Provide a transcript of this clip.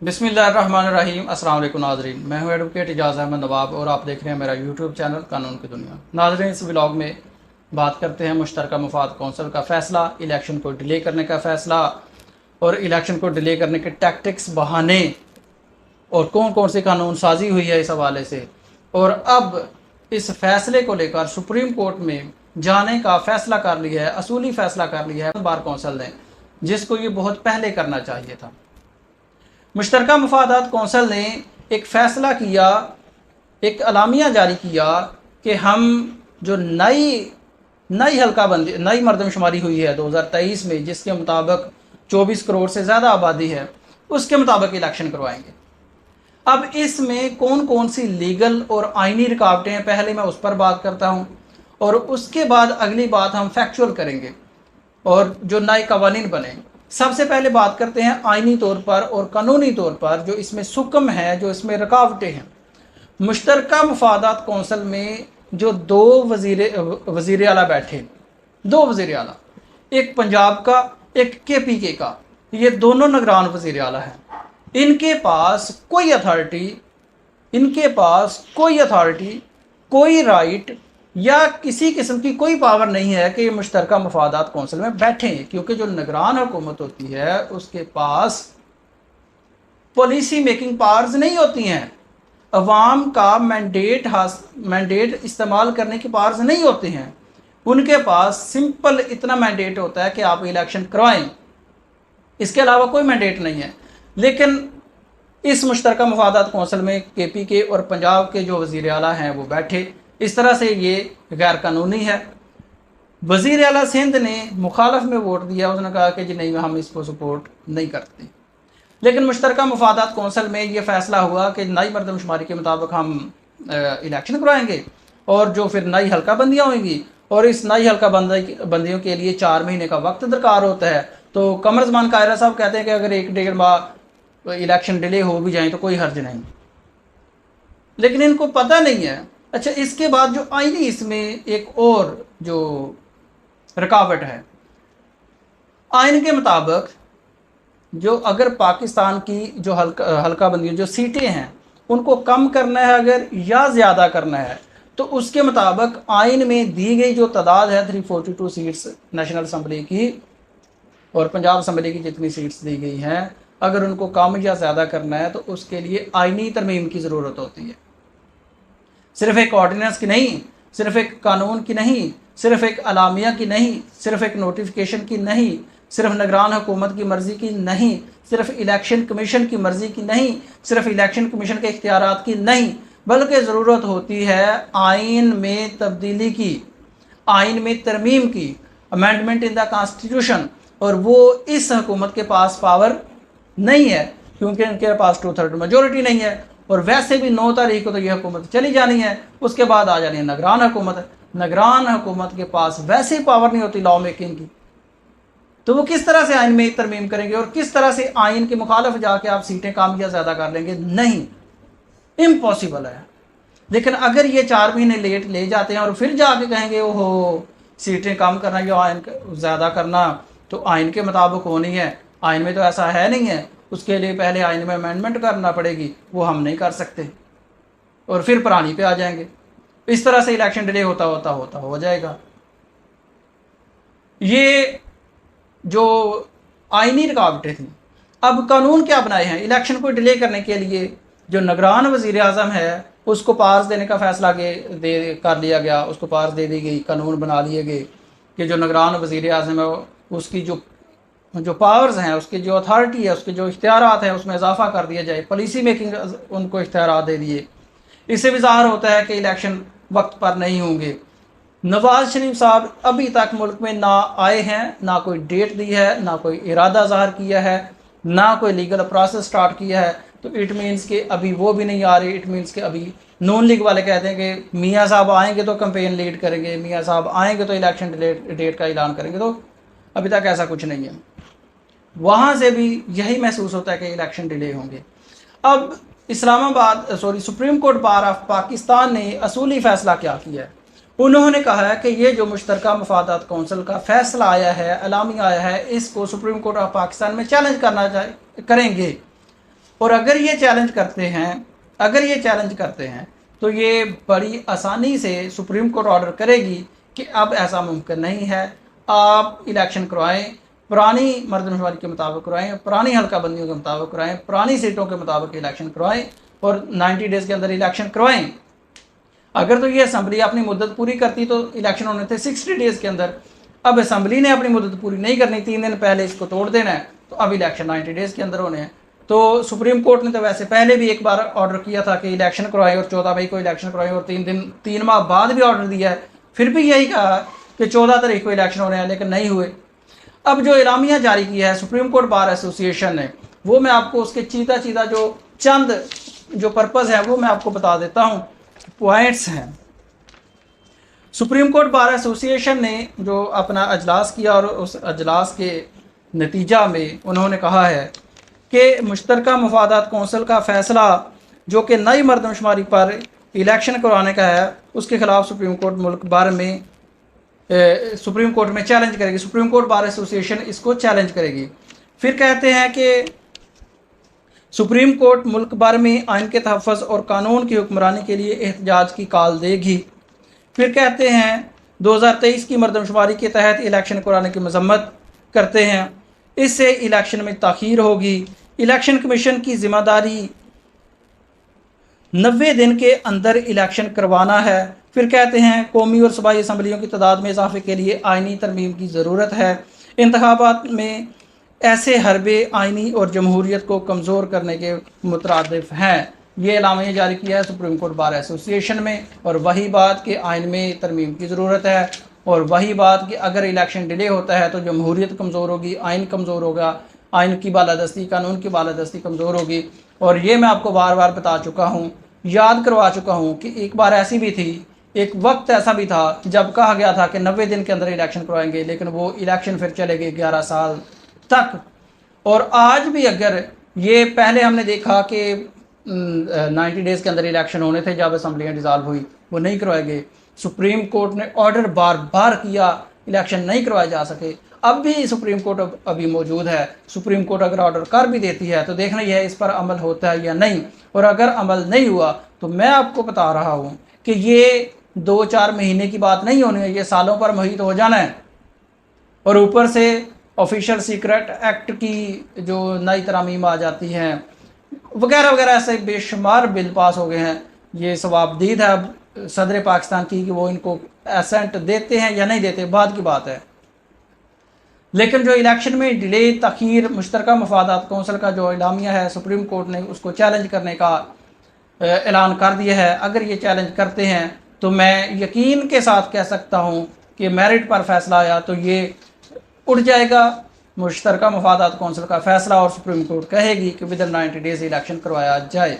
बिस्मिल्लाहिर्रहमानिर्रहीम। अस्सलाम वालेकुम नाज़रीन, मैं हूं एडवोकेट इजाज़ अहमद नवाब और आप देख रहे हैं मेरा यूट्यूब चैनल कानून की दुनिया। नाज़रीन, इस व्लॉग में बात करते हैं मुश्तरका मफाद कौंसिल का फ़ैसला, इलेक्शन को डिले करने का फ़ैसला और इलेक्शन को डिले करने के टैक्टिक्स, बहाने और कौन कौन सी कानून साजी हुई है इस हवाले से। और अब इस फ़ैसले को लेकर सुप्रीम कोर्ट में जाने का फ़ैसला कर लिया है, असूली फ़ैसला कर लिया है बार कौंसिल ने, जिसको ये बहुत पहले करना चाहिए था। मुश्तरका मफादात कौंसिल ने एक फ़ैसला किया, एक अलामिया जारी किया कि हम जो नई हल्काबंदी, नई मरदमशुमारी हुई है 2023 में, जिसके मुताबिक 24 करोड़ से ज़्यादा आबादी है, उसके मुताबिक इलेक्शन करवाएंगे। अब इसमें कौन कौन सी लीगल और आइनी रुकावटें हैं, पहले मैं उस पर बात करता हूँ और उसके बाद अगली बात हम फैक्चुअल करेंगे और जो नए कवानीन बने। सबसे पहले बात करते हैं आइनी तौर पर और कानूनी तौर पर जो इसमें सुकम है, जो इसमें रुकावटें हैं। मुश्तरका मफादात कौंसिल में जो दो वज़ीर आला बैठे, दो वज़ीर आला, एक पंजाब का, एक KPK का, ये दोनों निगरान वज़ीर आला हैं। इनके पास कोई अथॉरिटी, कोई राइट या किसी किस्म की कोई पावर नहीं है कि मुश्तरका मफादात कौंसिल में बैठें, क्योंकि जो निगरान हुकूमत होती है उसके पास पॉलिसी मेकिंग पावर्स नहीं होती हैं, अवाम का मैंडेट इस्तेमाल करने की पावर्स नहीं होती हैं। उनके पास सिंपल इतना मैंडेट होता है कि आप इलेक्शन करवाएं, इसके अलावा कोई मैंडेट नहीं है। लेकिन इस मुश्तरका मफादात कौंसिल में KPK और पंजाब के जो वज़ीर आला हैं वो बैठे, इस तरह से ये गैर कानूनी है। वज़ीर आला सिंध ने मुखालफ में वोट दिया, उसने कहा कि जी नहीं, हम इसको सपोर्ट नहीं करते। लेकिन मुश्तरका मफादात कौंसिल में ये फ़ैसला हुआ कि नई मरदमशुमारी के मुताबिक हम इलेक्शन करवाएंगे और जो फिर नई हल्का बंदियाँ होंगी, और इस नई हल्का बंदियों के लिए 4 महीने का वक्त दरकार होता है। तो कमर ज़मान कायरा साहब कहते हैं कि अगर 1-1.5 माह इलेक्शन डिले हो भी जाए तो कोई हर्ज नहीं, लेकिन इनको पता नहीं है। अच्छा, इसके बाद जो आईनी इसमें एक और जो रुकावट है, आइन के मुताबिक जो अगर पाकिस्तान की जो हल्का बंदी जो सीटें हैं उनको कम करना है अगर या ज़्यादा करना है, तो उसके मुताबिक आइन में दी गई जो तादाद है 342 सीट्स नेशनल असम्बली की और पंजाब असम्बली की जितनी सीट्स दी गई हैं, अगर उनको कम या ज़्यादा करना है तो उसके लिए आइनी तरमीम की ज़रूरत होती है। सिर्फ एक ऑर्डिनेंस की नहीं, सिर्फ एक कानून की नहीं, सिर्फ एक अलामिया की नहीं, सिर्फ एक नोटिफिकेशन की नहीं, सिर्फ निगरान हुकूमत की मर्ज़ी की नहीं, सिर्फ इलेक्शन कमीशन की मर्ज़ी की नहीं, सिर्फ इलेक्शन कमीशन के इख्तियारात की नहीं, बल्कि ज़रूरत होती है आइन में तब्दीली की, आइन में तरमीम की, अमेंडमेंट इन द कॉन्स्टिट्यूशन। और वो इस हुकूमत के पास पावर नहीं है, क्योंकि इनके पास 2/3 मेजोरिटी नहीं है। और वैसे भी 9 तारीख को तो यह हुकूमत चली जानी है, उसके बाद आ जानी है निगरान हुकूमत। निगरान हुकूमत के पास वैसे ही पावर नहीं होती लॉ मेकिंग की, तो वो किस तरह से आइन में तरमीम करेंगे और किस तरह से आइन के मुखालिफ जाके आप सीटें कम या ज़्यादा कर लेंगे? नहीं, इम्पॉसिबल है। लेकिन अगर ये 4 महीने लेट ले जाते हैं और फिर जाके कहेंगे ओहो सीटें कम करना या आइन ज़्यादा करना तो आइन के मुताबिक होनी है, आइन में तो ऐसा है नहीं है, उसके लिए पहले आइन में अमेंडमेंट करना पड़ेगी, वो हम नहीं कर सकते और फिर पुरानी पे आ जाएंगे। इस तरह से इलेक्शन डिले होता हो जाएगा। ये जो आइनी रुकावटें थी, अब कानून क्या बनाए हैं इलेक्शन को डिले करने के लिए। जो निगरान वज़ीर आज़म है उसको पावर्स देने का फ़ैसला कर लिया गया, उसको पावर्स दे दी गई, कानून बना लिए गए कि जो निगरान वज़ीर आज़म है उसकी जो पावर्स हैं, उसकी जो अथॉरिटी है, उसके जो इख्तियारात हैं उसमें इजाफा कर दिया जाए, पॉलिसी मेकिंग उनको इख्तियारात दे दिए। इससे भी ज़ाहिर होता है कि इलेक्शन वक्त पर नहीं होंगे। नवाज़ शरीफ साहब अभी तक मुल्क में ना आए हैं, ना कोई डेट दी है, ना कोई इरादा ज़ाहिर किया है, ना कोई लीगल प्रोसेस स्टार्ट किया है। तो इट मीन्स के अभी वो भी नहीं आ रहे। इट मीन्स के अभी नून लीग वाले कहते हैं कि मियाँ साहब आएंगे तो कैंपेन लीड करेंगे, मियाँ साहब आएंगे तो इलेक्शन डेट का ऐलान करेंगे, तो अभी तक ऐसा कुछ नहीं है। वहाँ से भी यही महसूस होता है कि इलेक्शन डिले होंगे। अब supreme court bar of Pakistan ने असूली फ़ैसला क्या किया है? उन्होंने कहा है कि ये जो मुश्तरका मफादात कौंसिल का फ़ैसला आया है, अलामी आया है, इसको सुप्रीम कोर्ट ऑफ पाकिस्तान में चैलेंज करेंगे। और अगर ये चैलेंज करते हैं तो ये बड़ी आसानी से सुप्रीम कोर्ट ऑर्डर करेगी कि अब ऐसा मुमकिन नहीं है, आप इलेक्शन करवाएं, पुरानी मर्दमशुमारी के मुताबिक करवाएं, पुरानी हल्का बंदियों के मुताबिक करवाएं, पुरानी सीटों के मुताबिक इलेक्शन करवाएं और 90 डेज़ के अंदर इलेक्शन करवाएं। अगर तो ये असम्बली अपनी मुद्दत पूरी करती तो इलेक्शन होने थे 60 डेज़ के अंदर। अब असम्बली ने अपनी मुद्दत पूरी नहीं करनी, 3 दिन पहले इसको तोड़ देना है, तो अब इलेक्शन 90 डेज़ के अंदर होने हैं। तो सुप्रीम कोर्ट ने तो वैसे पहले भी एक बार ऑर्डर किया था कि इलेक्शन करवाएं और 14 मई को इलेक्शन करवाएं, और 3 माह बाद भी ऑर्डर दिया है, फिर भी यही कहा कि 14 तारीख को इलेक्शन होने हैं, लेकिन नहीं हुए। अब जो इलामिया जारी किया है सुप्रीम कोर्ट बार एसोसिएशन ने, वो मैं आपको उसके चीता जो चंद जो पर्पज़ है वो मैं आपको बता देता हूँ, पॉइंट्स हैं। सुप्रीम कोर्ट बार एसोसिएशन ने जो अपना अजलास किया और उस अजलास के नतीजा में उन्होंने कहा है कि मुश्तरका मफादात कौंसिल का फ़ैसला जो कि नई मर्दमशुमारी पर इलेक्शन करवाने का है, उसके ख़िलाफ़ सुप्रीम कोर्ट में चैलेंज करेगी। सुप्रीम कोर्ट बार एसोसिएशन इसको चैलेंज करेगी। फिर कहते हैं कि सुप्रीम कोर्ट मुल्क भर में आइन के तहफ़्फ़ुज़ और कानून की हुक्मरानी के लिए एहतजाज की कॉल देगी। फिर कहते हैं 2023 की मर्दमशुमारी के तहत इलेक्शन कराने की मजम्मत करते हैं, इससे इलेक्शन में ताख़ीर होगी। इलेक्शन कमीशन की ज़िम्मेदारी 90 दिन के अंदर इलेक्शन करवाना है। फिर कहते हैं कौमी और सूबाई असम्बलियों की तादाद में इजाफे के लिए आइनी तरमीम की ज़रूरत है। इंतखाबात में ऐसे हरबे आइनी और जमहूरियत को कमज़ोर करने के मुतरादिफ हैं। ये एलामिया जारी किया है सुप्रीम कोर्ट बार एसोसिएशन में, और वही बात कि आइन में तरमीम की ज़रूरत है, और वही बात कि अगर इलेक्शन डिले होता है तो जमहूरियत कमज़ोर होगी, आइन कमज़ोर होगा, आइन की बालादस्ती, कानून की बालादस्ती कमज़ोर होगी। और ये मैं आपको बार बार बता चुका हूँ, याद करवा चुका हूँ कि एक बार ऐसी भी थी, एक वक्त ऐसा भी था जब कहा गया था कि 90 दिन के अंदर इलेक्शन करवाएंगे, लेकिन वो इलेक्शन फिर चले गए 11 साल तक। और आज भी अगर ये पहले हमने देखा कि 90 डेज़ के अंदर इलेक्शन होने थे जब असम्बलियाँ डिज़ाल्व हुई, वो नहीं करवाए गए। सुप्रीम कोर्ट ने ऑर्डर बार बार किया, इलेक्शन नहीं करवाए जा सके। अब भी सुप्रीम कोर्ट अभी मौजूद है। सुप्रीम कोर्ट अगर ऑर्डर कर भी देती है तो देखना यह है इस पर अमल होता है या नहीं, और अगर अमल नहीं हुआ तो मैं आपको बता रहा हूँ कि ये 2-4 महीने की बात नहीं होनी है, ये सालों पर मुहित हो जाना है। और ऊपर से ऑफिशियल सीक्रेट एक्ट की जो नई तरमीम आ जाती हैं वगैरह वगैरह, ऐसे बेशुमार बिल पास हो गए हैं। ये सवाबदीद है अब सदर पाकिस्तान की कि वो इनको एसेंट देते हैं या नहीं देते, बाद की बात है। लेकिन जो इलेक्शन में डिले, तखीर, मुश्तरका मफादात कौंसिल का जो इलामिया है, सुप्रीम कोर्ट ने उसको चैलेंज करने का ऐलान कर दिया है। अगर ये चैलेंज करते हैं तो मैं यकीन के साथ कह सकता हूँ कि मेरिट पर फैसला आया तो ये उठ जाएगा मुश्तरका मफादात कौंसिल का फ़ैसला, और सुप्रीम कोर्ट कहेगी कि विदिन 90 डेज़ इलेक्शन करवाया जाए।